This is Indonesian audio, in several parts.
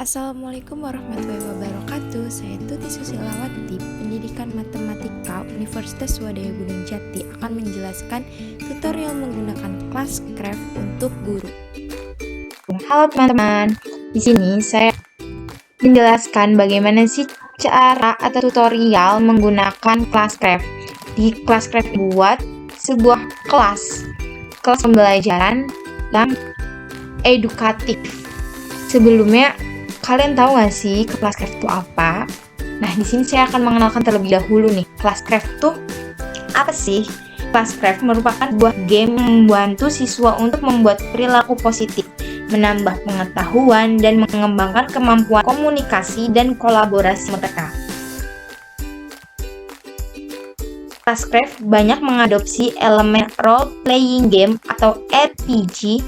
Assalamualaikum warahmatullahi wabarakatuh. Saya Tuti Susilawati, Pendidikan Matematika Universitas Swadaya Gunung Jati akan menjelaskan tutorial menggunakan Classcraft untuk guru. Halo teman-teman, di sini saya menjelaskan bagaimana sih cara atau tutorial menggunakan Classcraft. Di Classcraft buat sebuah kelas pembelajaran yang edukatif. Sebelumnya, kalian tahu nggak sih Classcraft itu apa? Nah, di sini saya akan mengenalkan terlebih dahulu nih, Classcraft itu apa sih? Classcraft merupakan sebuah game yang membantu siswa untuk membuat perilaku positif, menambah pengetahuan, dan mengembangkan kemampuan komunikasi dan kolaborasi mereka. Classcraft banyak mengadopsi elemen role-playing game atau RPG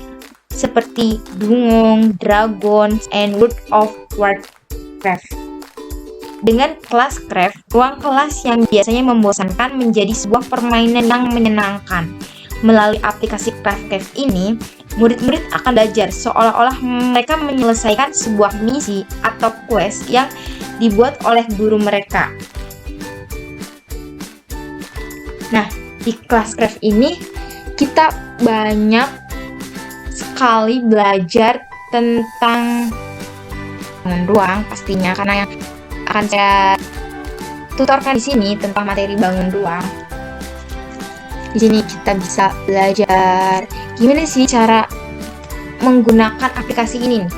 seperti Dungong, Dragons, and World of Warcraft. Dengan Classcraft, ruang kelas yang biasanya membosankan menjadi sebuah permainan yang menyenangkan. Melalui aplikasi Classcraft ini, murid-murid akan belajar seolah-olah mereka menyelesaikan sebuah misi atau quest yang dibuat oleh guru mereka. Nah, di Classcraft ini kita banyak sekali belajar tentang ruang pastinya, karena yang akan saya tutorkan di sini tentang materi bangun ruang. Di sini kita bisa belajar gimana sih cara menggunakan aplikasi ini nih.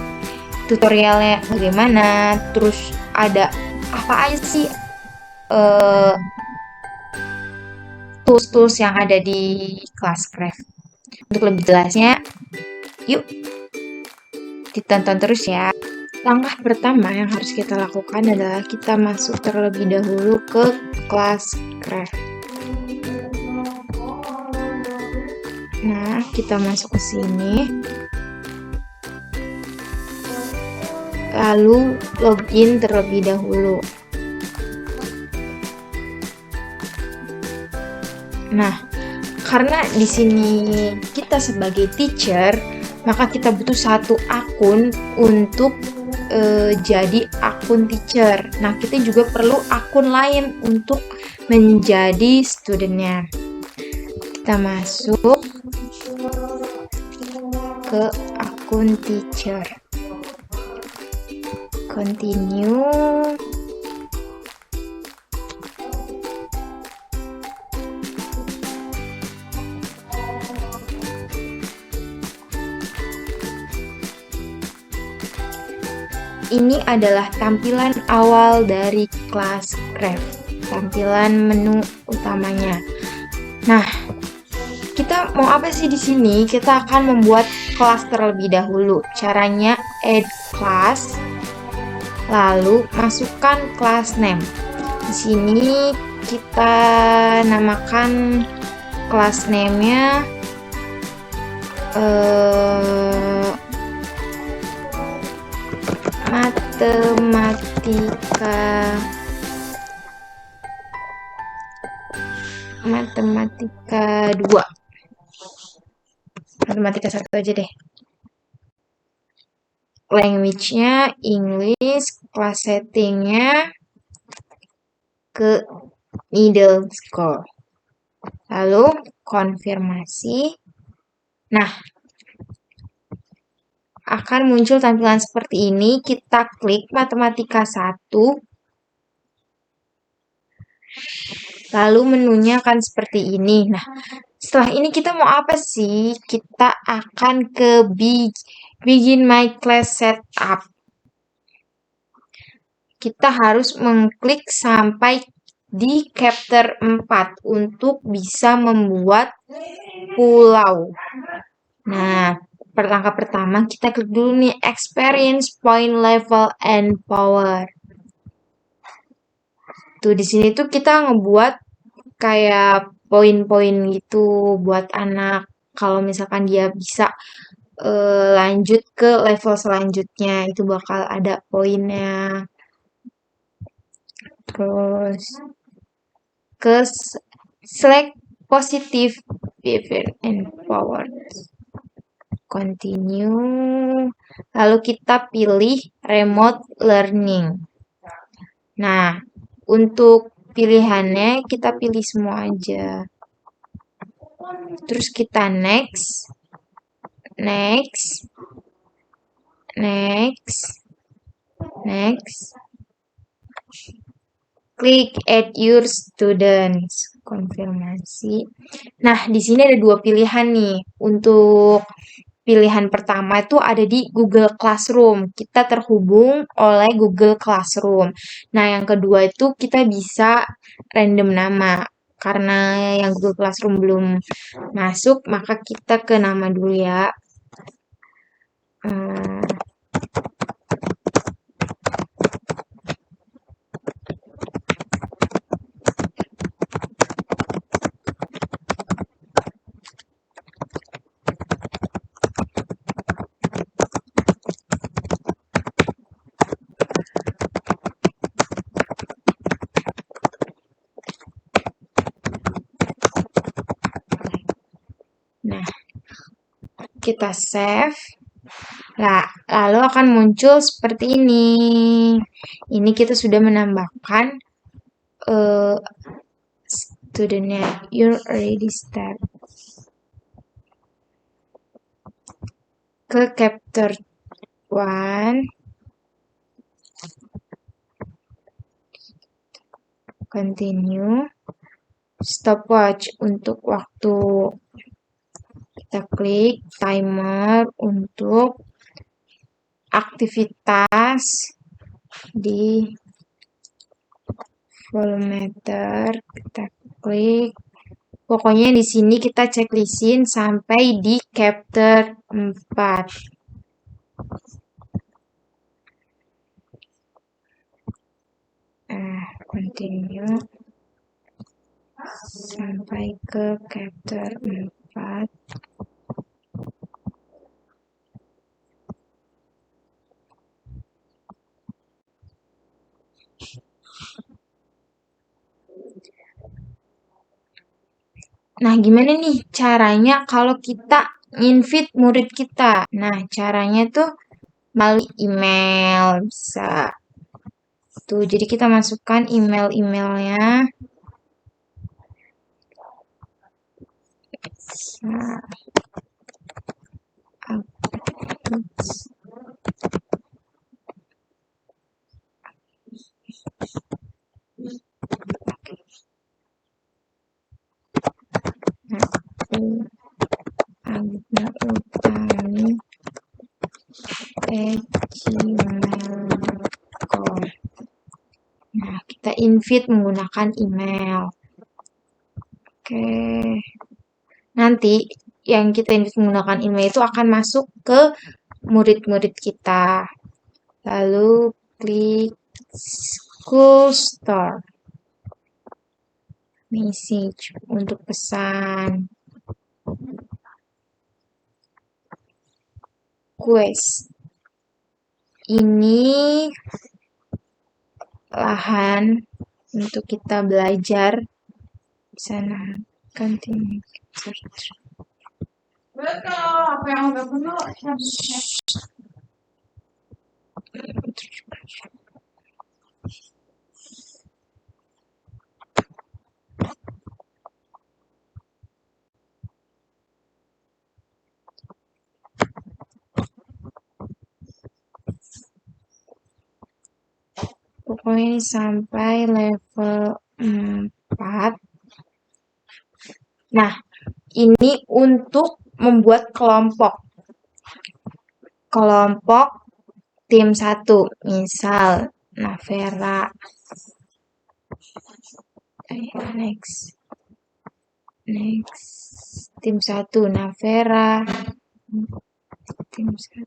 Tutorialnya bagaimana, terus ada apa aja sih tools-tools yang ada di Classcraft. Untuk lebih jelasnya, yuk ditonton terus ya. Langkah pertama yang harus kita lakukan adalah kita masuk terlebih dahulu ke Classcraft. Nah, kita masuk ke sini. Lalu login terlebih dahulu. Nah, karena di sini kita sebagai teacher, maka kita butuh satu akun untuk jadi akun teacher. Nah, kita juga perlu akun lain untuk menjadi studentnya. Kita masuk ke akun teacher. Continue. Ini adalah tampilan awal dari Classcraft, tampilan menu utamanya. Nah, kita mau apa sih di sini? Kita akan membuat kelas terlebih dahulu. Caranya add class, lalu masukkan class name. Di sini kita namakan class name-nya Matematika 2. Matematika 1 aja deh. Language-nya English, class setting-nya ke middle school. Lalu konfirmasi. Nah, akan muncul tampilan seperti ini. Kita klik matematika 1. Lalu menunya akan seperti ini. Nah, setelah ini kita mau apa sih? Kita akan ke Begin My Class Setup. Kita harus mengklik sampai di chapter 4 untuk bisa membuat pulau. Nah, langkah pertama kita klik dulu nih experience, point, level, and power. Tuh di sini tuh kita ngebuat kayak poin-poin gitu buat anak. Kalau misalkan dia bisa lanjut ke level selanjutnya, itu bakal ada poinnya. Terus ke select positive behavior and power. continue. Lalu kita pilih remote learning. Nah, untuk pilihannya kita pilih semua aja. Terus kita next, next, next, next. Klik add your students, konfirmasi. Nah, di sini ada dua pilihan nih. Untuk pilihan pertama itu ada di Google Classroom. Kita terhubung oleh Google Classroom. Nah, yang kedua itu kita bisa random nama. Karena yang Google Classroom belum masuk, maka kita ke nama dulu ya. Nah, kita save. Nah, lalu akan muncul seperti ini. Ini kita sudah menambahkan studentnya. You already start. Ke chapter 1. Continue. Stopwatch untuk waktu. Kita klik timer untuk aktivitas di volumeter. Kita klik. Pokoknya di sini kita checklistin sampai di chapter 4. Continue sampai ke chapter 4. Nah, gimana nih caranya kalau kita invite murid kita? Nah, caranya tuh melalui email bisa. Tuh, jadi kita masukkan email-emailnya. Nah, gmail.com. Nah, kita invite menggunakan email. Oke. Nanti yang kita invite menggunakan email itu akan masuk ke murid-murid kita. Lalu klik School Store. Message untuk pesan. Quest. Ini lahan untuk kita belajar di sana. Continue. Apa yang udah penuh? Pokoknya ini sampai level 4. Nah, ini untuk membuat kelompok. Kelompok tim 1. Misal, Navera. Next. Tim 1, Navera. Tim 1.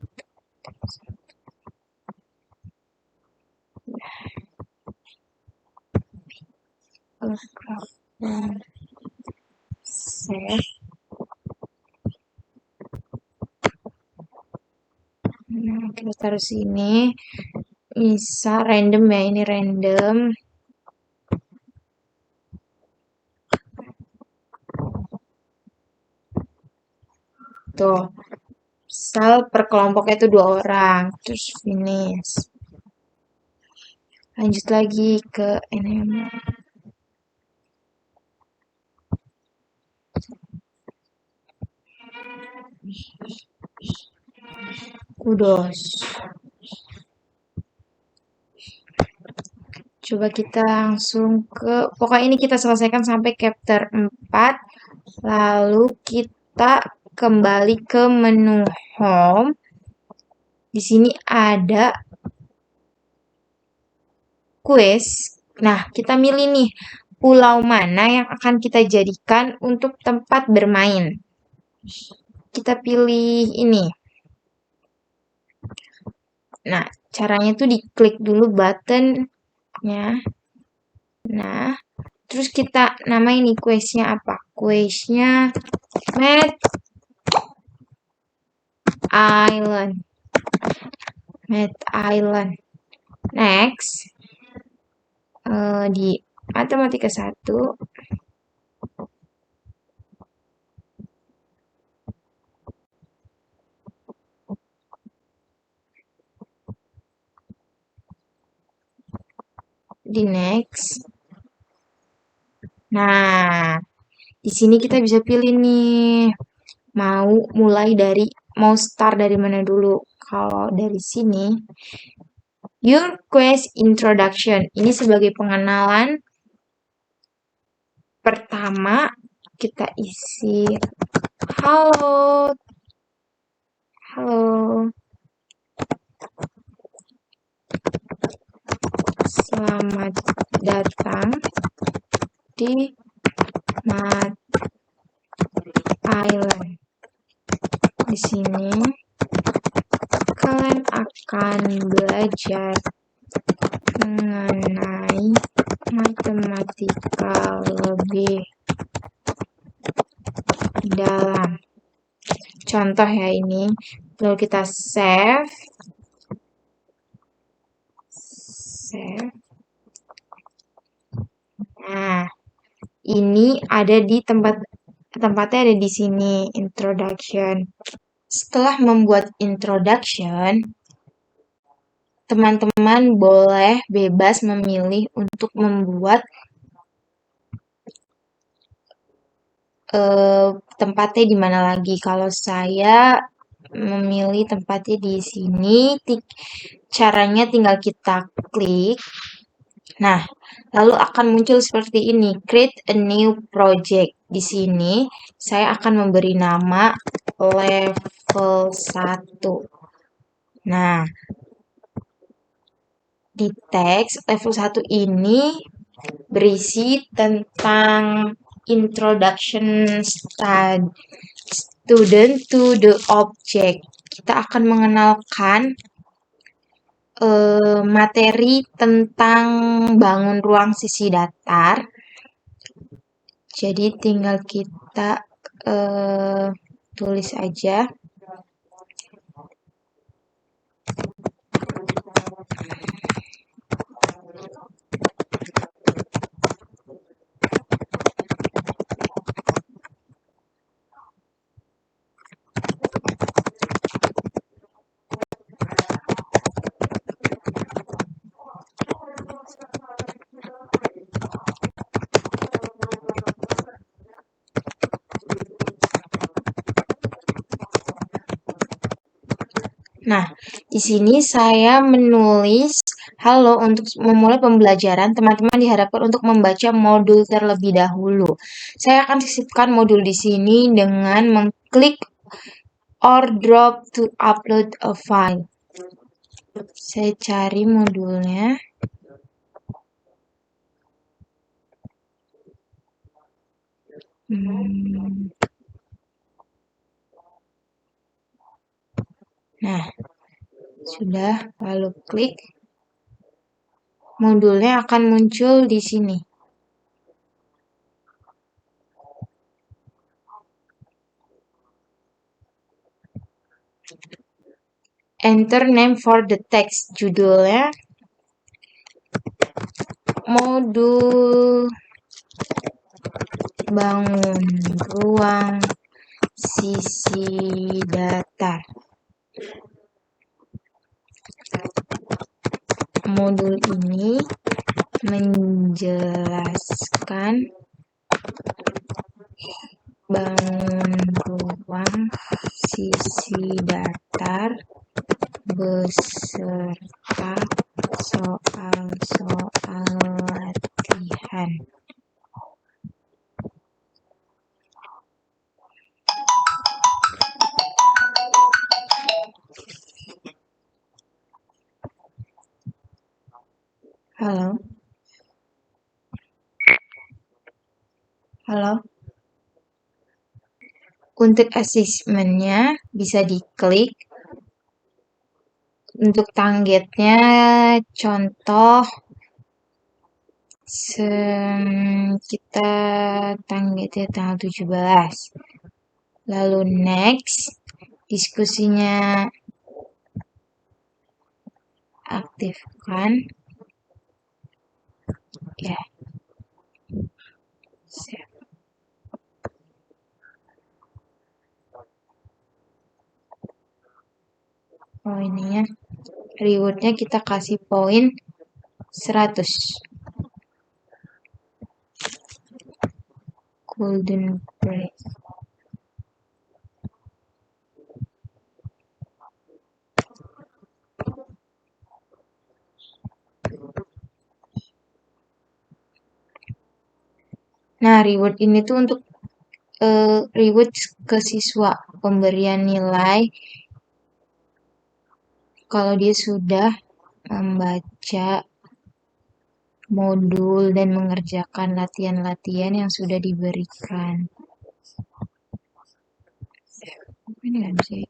Save. Nah, kita taruh sini. Bisa random ya, ini random. Tuh, Misal per kelompoknya itu 2 orang, terus finish. Lanjut lagi ke enable. Kudos. Coba kita langsung ke, pokoknya ini kita selesaikan sampai chapter 4. Lalu kita kembali ke menu home. Di sini ada quiz. Nah, kita milih nih pulau mana yang akan kita jadikan untuk tempat bermain. Kita pilih ini. Nah, caranya tuh diklik dulu buttonnya. Nah, terus kita namain nih quiznya apa? Quiznya Math Island. Math Island. Next, di matematika 1, di next. Nah, di sini kita bisa pilih nih, mau start dari mana dulu. Kalau dari sini, your quiz introduction. Ini sebagai pengenalan. Pertama, kita isi halo. Halo. Selamat datang di Math Island. Di sini kalian akan belajar mengenai matematika lebih dalam. Contoh ya ini. Lalu kita save. Nah, ini ada di tempatnya ada di sini, introduction. Setelah membuat introduction, teman-teman boleh bebas memilih untuk membuat tempatnya di mana lagi. Kalau saya memilih tempatnya di sini, caranya tinggal kita klik. Nah, lalu akan muncul seperti ini, create a new project. Di sini saya akan memberi nama level 1. Nah, di teks level 1 ini berisi tentang introduction student to the object. Kita akan mengenalkan materi tentang bangun ruang sisi datar. Jadi tinggal kita tulis aja. Nah, di sini saya menulis halo untuk memulai pembelajaran. Teman-teman diharapkan untuk membaca modul terlebih dahulu. Saya akan sisipkan modul di sini dengan mengklik or drop to upload a file. Saya cari modulnya. Nah, sudah, lalu klik. Modulnya akan muncul di sini. Enter name for the text. Judulnya modul bangun ruang sisi datar. Modul ini menjelaskan bangun ruang sisi datar beserta soal-soal latihan. Halo? Halo? Untuk asesmennya bisa diklik. Untuk targetnya contoh kita targetnya tanggal 17. Lalu next, diskusinya aktifkan. Ya. Save. Oh ini ya. Rewardnya kita kasih poin 100. Golden break. Nah, reward ini tuh untuk reward ke siswa, pemberian nilai kalau dia sudah membaca modul dan mengerjakan latihan-latihan yang sudah diberikan. Ini kan sih.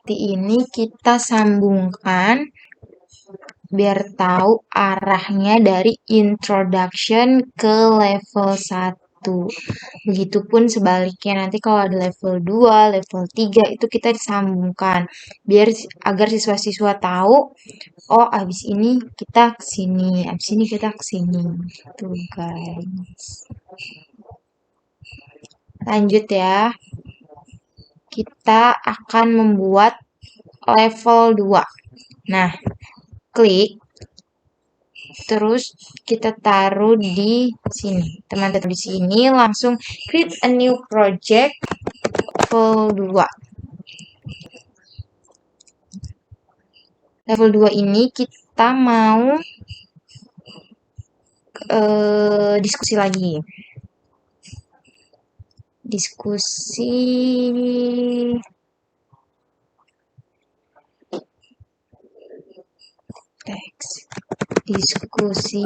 Seperti ini kita sambungkan biar tahu arahnya dari introduction ke level 1. Begitupun sebaliknya, nanti kalau ada level 2, level 3 itu kita disambungkan biar agar siswa-siswa tahu, oh abis ini kita ke sini, abis ini kita ke sini. Gitu guys. Lanjut ya. Kita akan membuat level 2. Nah, klik terus kita taruh di sini. Teman-teman di sini langsung create a new project level 2. Level 2 ini kita mau diskusi lagi. Diskusi teks. Diskusi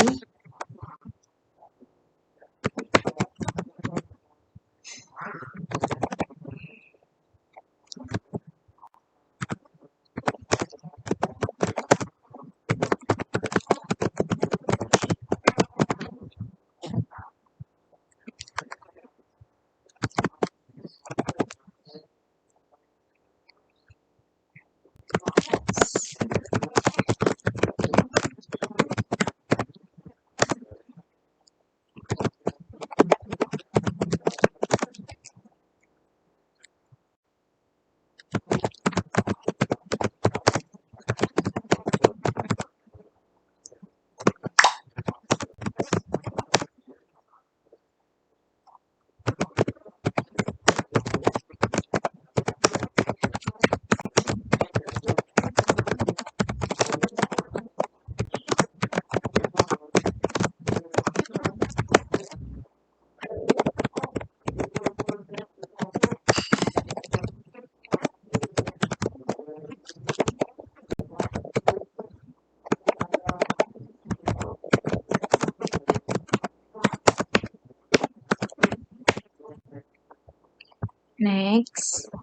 next.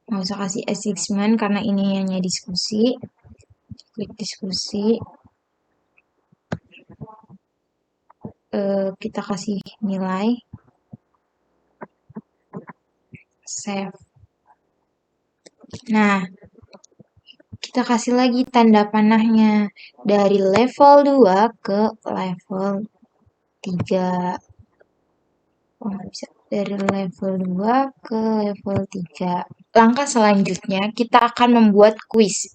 Nggak usah kasih assessment karena ini hanya diskusi. Klik diskusi. kita kasih nilai save. Nah, kita kasih lagi tanda panahnya dari level 2 ke level 3. Oh, nggak bisa. Dari level 2 ke level 3. Langkah selanjutnya, kita akan membuat kuis.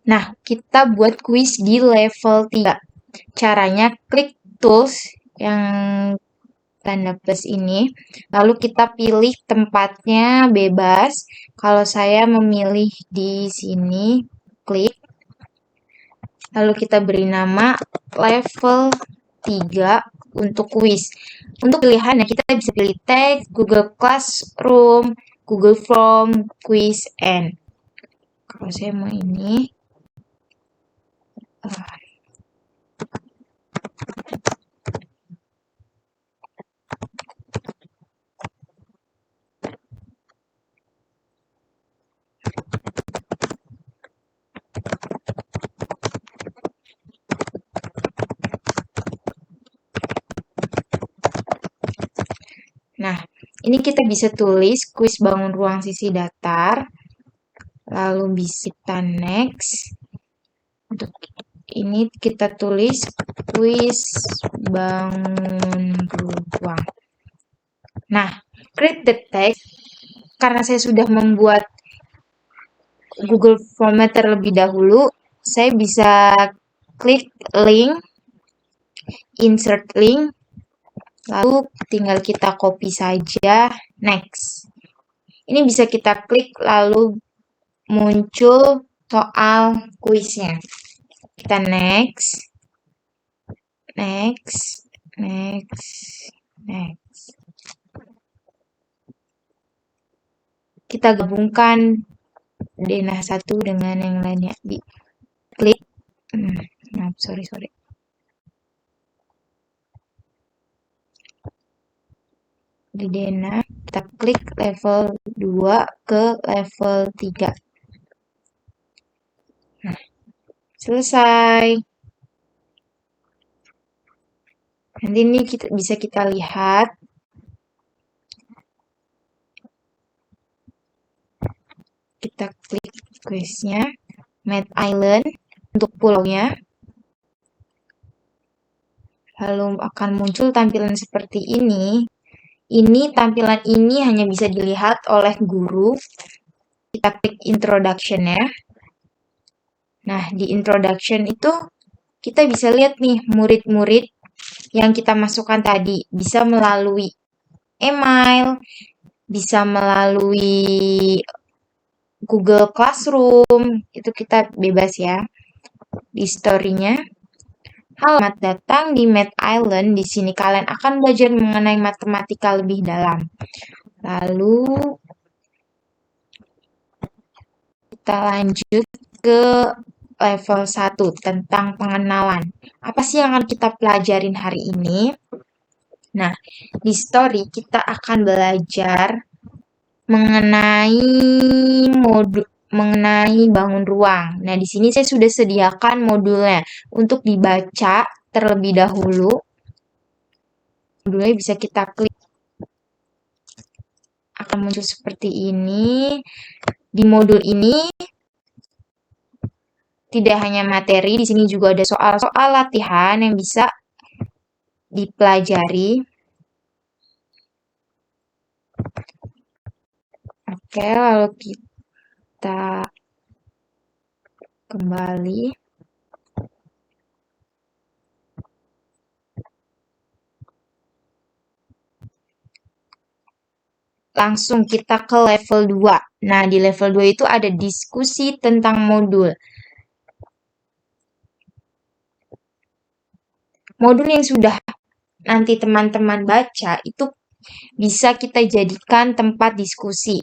Nah, kita buat kuis di level 3. Caranya klik tools yang tanda plus ini, lalu kita pilih tempatnya bebas. Kalau saya memilih di sini, klik. Lalu kita beri nama level 3 untuk kuis. Untuk pilihannya kita bisa pilih teks, Google Classroom, Google Form, Quiz, and. Kalau saya mau ini, nah, ini kita bisa tulis kuis bangun ruang sisi datar, lalu bisa kita next. Untuk ini kita tulis kuis bangun ruang. Nah, create the text. Karena saya sudah membuat Google Format terlebih dahulu, saya bisa klik link, insert link, lalu tinggal kita copy saja, next. Ini bisa kita klik lalu muncul soal kuisnya. Kita next, next, next, next. Kita gabungkan denah 1 dengan yang lainnya. Di klik. Sorry. Di denah, kita klik level 2 ke level 3. Nah, selesai. Nanti ini bisa kita lihat. Kita klik questnya, Mad Island untuk pulaunya. Lalu akan muncul tampilan seperti ini. Tampilan ini hanya bisa dilihat oleh guru. Kita klik introduction ya. Nah, di introduction itu kita bisa lihat nih murid-murid yang kita masukkan tadi. Bisa melalui email, bisa melalui Google Classroom, itu kita bebas ya. Di story-nya, selamat datang di Mad Island. Di sini kalian akan belajar mengenai matematika lebih dalam. Lalu kita lanjut ke level 1 tentang pengenalan. Apa sih yang akan kita pelajarin hari ini? Nah, di story kita akan belajar mengenai bangun ruang. Nah, di sini saya sudah sediakan modulnya untuk dibaca terlebih dahulu. Modulnya bisa kita klik. Akan muncul seperti ini. Di modul ini tidak hanya materi, di sini juga ada soal-soal latihan yang bisa dipelajari. Oke, lalu kita kembali. Langsung kita ke level 2. Nah, di level 2 itu ada diskusi tentang modul. Modul yang sudah nanti teman-teman baca itu bisa kita jadikan tempat diskusi.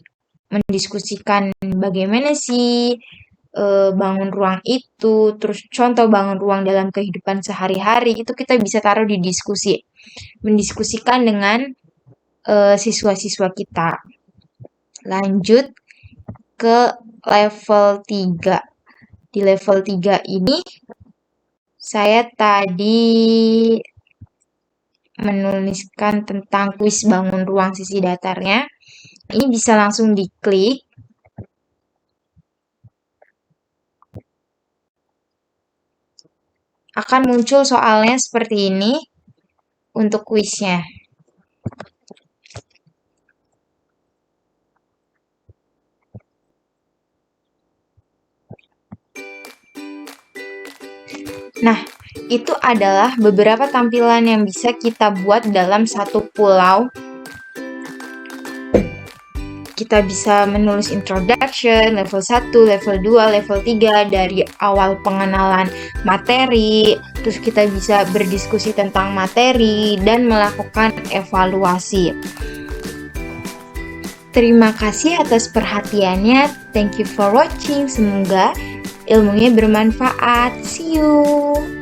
Mendiskusikan bagaimana sih bangun ruang itu, terus contoh bangun ruang dalam kehidupan sehari-hari, itu kita bisa taruh di diskusi. Mendiskusikan dengan siswa-siswa kita. Lanjut ke level 3. Di level 3 ini saya tadi menuliskan tentang kuis bangun ruang sisi datarnya. Ini bisa langsung diklik. Akan muncul soalnya seperti ini untuk kuisnya. Nah, itu adalah beberapa tampilan yang bisa kita buat dalam satu pulau. Kita bisa menulis introduction, level 1, level 2, level 3 dari awal pengenalan materi, terus kita bisa berdiskusi tentang materi dan melakukan evaluasi. Terima kasih atas perhatiannya. Thank you for watching. Semoga ilmunya bermanfaat. See you.